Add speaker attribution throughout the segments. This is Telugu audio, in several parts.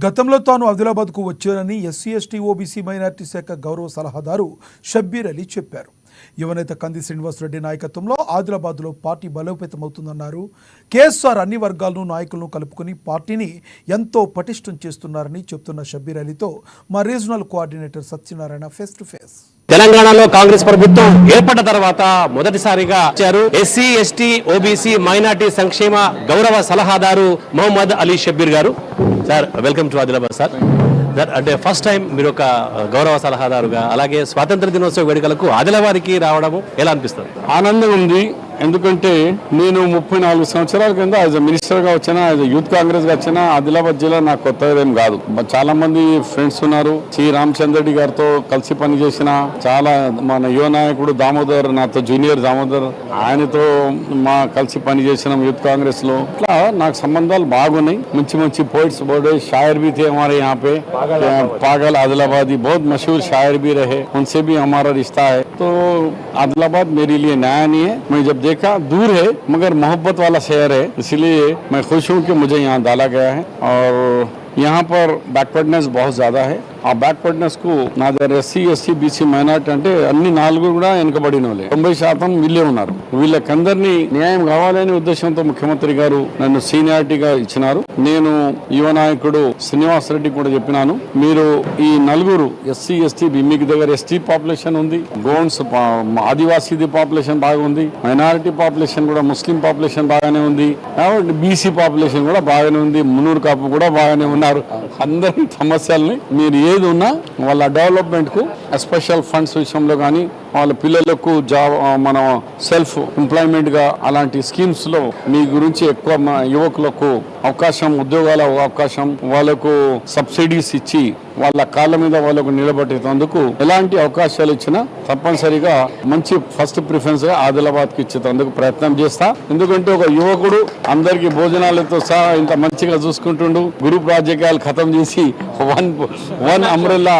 Speaker 1: గతంలో తాను ఆదిలాబాద్కు వచ్చానని ఎస్సీ ఎస్టీ ఓబీసీ మైనార్టీ శాఖ గౌరవ సలహాదారు షబ్బీర్ అలీ చెప్పారు. యువనేత కంది శ్రీనివాసరెడ్డి నాయకత్వంలో ఆదిలాబాద్లో పార్టీ బలోపేతమవుతుందన్నారు. కేఎస్ఆర్ అన్ని వర్గాలను నాయకులను కలుపుకుని పార్టీని ఎంతో పటిష్టం చేస్తున్నారని చెప్తున్న షబ్బీర్ అలీతో మా regional coordinator Satyanarayana face to face.
Speaker 2: తెలంగాణలో కాంగ్రెస్ ప్రభుత్వం ఏర్పడ్డ తర్వాత మొదటిసారిగా వచ్చారు ఎస్సీ ఎస్టీ ఓబీసీ మైనార్టీ సంక్షేమ గౌరవ సలహాదారు మొహమ్మద్ అలీ షబ్బీర్ గారు. Sir, welcome to Adilabad. Sir అంటే ఫస్ట్ టైం మీరు ఒక గౌరవ సలహాదారుగా, అలాగే స్వాతంత్ర దినోత్సవ వేడుకలకు ఆదిలాబాద్కి రావడము ఎలా అనిపిస్తుంది?
Speaker 3: ఆనందం ఉంది. ఎందుకంటే నేను 34 సంవత్సరాల కింద యాజ్ అ మినిస్టర్గా వచ్చిన, యాజ్ అ యూత్ కాంగ్రెస్గా వచ్చిన. ఆదిలాబాద్ జిల్లా నాకు కొత్తగా ఏం కాదు. చాలా మంది ఫ్రెండ్స్ ఉన్నారు. సి రామచంద్ర రెడ్డి గారితో కలిసి పనిచేసిన, చాలా మన యువ నాయకుడు దామోదర్, నాతో జూనియర్ దామోదర్, ఆయనతో కలిసి పనిచేసిన యూత్ కాంగ్రెస్ లో. ఇట్లా నాకు సంబంధాలు బాగున్నాయి. మంచి మంచి పోయిట్స్ బోర్డే शायर भी थे हमारे यहाँ पे. पागल आदिलाबादी बहुत मशहूर शायर भी रहे, उनसे भी हमारा रिश्ता है. तो आदिलाबाद मेरे लिए नया नहीं है. मैं जब देखा दूर है मगर मोहब्बत वाला शहर है, इसलिए मैं खुश हूँ कि मुझे यहाँ डाला गया है. और यहाँ पर बैकवर्डनेस बहुत ज़्यादा है. ఆ బ్యాక్వర్డ్నెస్ కు నా దగ్గర ఎస్సీ ఎస్టీ బీసీ మైనార్టీ అంటే అన్ని 4 కూడా వెనుకబడిన వాళ్ళే. 90% వీళ్ళే ఉన్నారు. వీళ్ళకందరినీ న్యాయం కావాలనే ఉద్దేశంతో ముఖ్యమంత్రి గారు నన్ను సీనియారిటీగా ఇచ్చినారు. నేను యువ నాయకుడు శ్రీనివాసరెడ్డి కూడా చెప్పినాను, మీరు ఈ 4 ఎస్సీ ఎస్టీ, మీకు దగ్గర ఎస్టీ పాపులేషన్ ఉంది, గోండ్స్ ఆదివాసీ పాపులేషన్ బాగా ఉంది, మైనారిటీ పాపులేషన్ కూడా ముస్లిం పాపులేషన్ బాగానే ఉంది, బీసీ పాపులేషన్ కూడా బాగానే ఉంది, మున్నూరు కాపు కూడా బాగానే ఉన్నారు. అందరి సమస్యల్ని మీరు ఏది ఉన్నా వాళ్ళ డెవలప్మెంట్ కు స్పెషల్ ఫండ్స్ విషయంలో కానీ, వాళ్ళ పిల్లలకు జాబ్, మనం సెల్ఫ్ ఎంప్లాయ్మెంట్ గా అలాంటి స్కీమ్స్ లో మీ గురించి ఎక్కువ యువకులకు అవకాశం, ఉద్యోగాల అవకాశం, వాళ్ళకు సబ్సిడీస్ ఇచ్చి వాళ్ళ కాళ్ళ మీద వాళ్ళకు నిలబెట్టేందుకు ఎలాంటి అవకాశాలు ఇచ్చినా తప్పనిసరిగా మంచి ఫస్ట్ ప్రిఫరెన్స్ గా ఆదిలాబాద్ కి ఇచ్చేందుకు ప్రయత్నం చేస్తా. ఎందుకంటే ఒక యువకుడు అందరికి భోజనాలతో సహా ఇంత మంచిగా చూసుకుంటుండు. గ్రూప్ రాజకీయాలు ఖతం చేసి वन अम्ब्रेला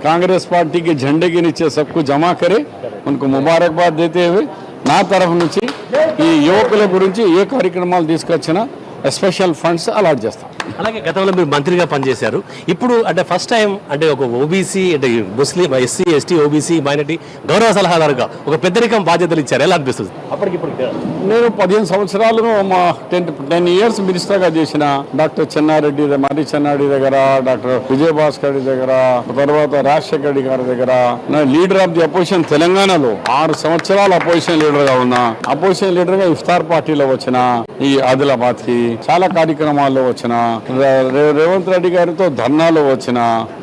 Speaker 3: कांग्रेस पार्टी के झंडे के नीचे सबको जमा करे, उनको मुबारकबाद देते हुए ना तरफ నుంచి ఈ యువకుల గురించి ఏ కార్యక్రమాలు తీసుకొచ్చినా స్పెషల్ ఫండ్స్ అలాట్ చేస్తాం.
Speaker 2: అలాగే గతంలో మీరు మంత్రిగా పనిచేశారు. ఇప్పుడు అంటే ఫస్ట్ టైం అంటే ఒక ఓబీసీ అంటే ముస్లిం ఎస్సీ ఎస్టీ ఓబీసీ మైనార్టీ గౌరవ సలహాదారుగా ఒక పెద్దరికం బాధ్యతలు ఇచ్చారు. ఎలా అనిపిస్తుంది? అప్పటికిప్పుడు
Speaker 3: నేను 15 సంవత్సరాలు 10 ఇయర్స్ మినిస్టర్గా చేసిన. డాక్టర్ చెన్నారెడ్డి, మరి చెన్నారెడ్డి దగ్గర, డాక్టర్ విజయభాస్కర్ రెడ్డి దగ్గర, తర్వాత రాజశేఖర రెడ్డి గారి దగ్గర, లీడర్ ఆఫ్ ది అపోజిషన్ తెలంగాణలో 6 సంవత్సరాలు అపోజిషన్ లీడర్ గా ఉన్నా. అపోజిషన్ లీడర్ గా ఇఫ్తార్ పార్టీలో వచ్చిన, ఈ ఆదిలాబాద్ కి చాలా కార్యక్రమాల్లో వచ్చిన, రేవంత్ రెడ్డి గారితో ధర్నాలో వచ్చిన,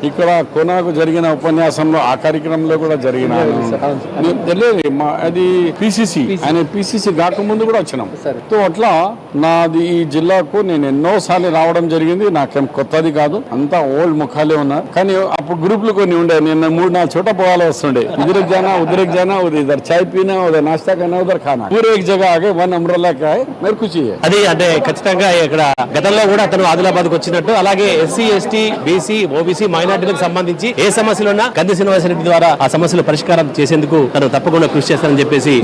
Speaker 3: ఇక్కడ కొనాకు జరిగిన ఉపన్యాసంలో ఆ కార్యక్రమంలో కూడా జరిగిన. అది పిసిసి, ఆయన పిసిసి కాకముందు కూడా వచ్చినాం. సో అట్లా నాది ఈ జిల్లాకు నేను ఎన్నో సార్లు రావడం జరిగింది. నాకేం కొత్తది కాదు, అంతా ఓల్డ్ ముఖాలే ఉన్నారు. కానీ అప్పుడు గ్రూపులు కొన్ని ఉండే, నేను 3-4 చోట పోవాలి వస్తుండే. ఇधर जाना उधर जाना, इधर चाय पीना, उधर नाश्ता करना, उधर खाना, पूरे एक जगह आगे वन अम्ब्रेला का है मेरे कुछ ही है.
Speaker 2: అది అంటే ఖచ్చితంగా ఇక్కడ గతంలో కూడా అతను ఆదిలాబాద్కు వచ్చినట్టు, అలాగే ఎస్సీ ఎస్టీ బీసీ ఓబీసీ మైనార్టీలకు సంబంధించి ఏ సమస్యలున్నా కంది శ్రీనివాసరెడ్డి ద్వారా ఆ సమస్యలు పరిష్కారం చేసేందుకు తను తప్పకుండా కృషి చేస్తానని చెప్పేసి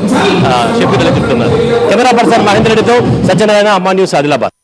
Speaker 2: షబ్బీర్ అలీ చెప్తున్నారు. కెమెరా పర్సన్ మహేందర్ రెడ్డితో సత్యనారాయణ, అమ్మా న్యూస్, ఆదిలాబాద్.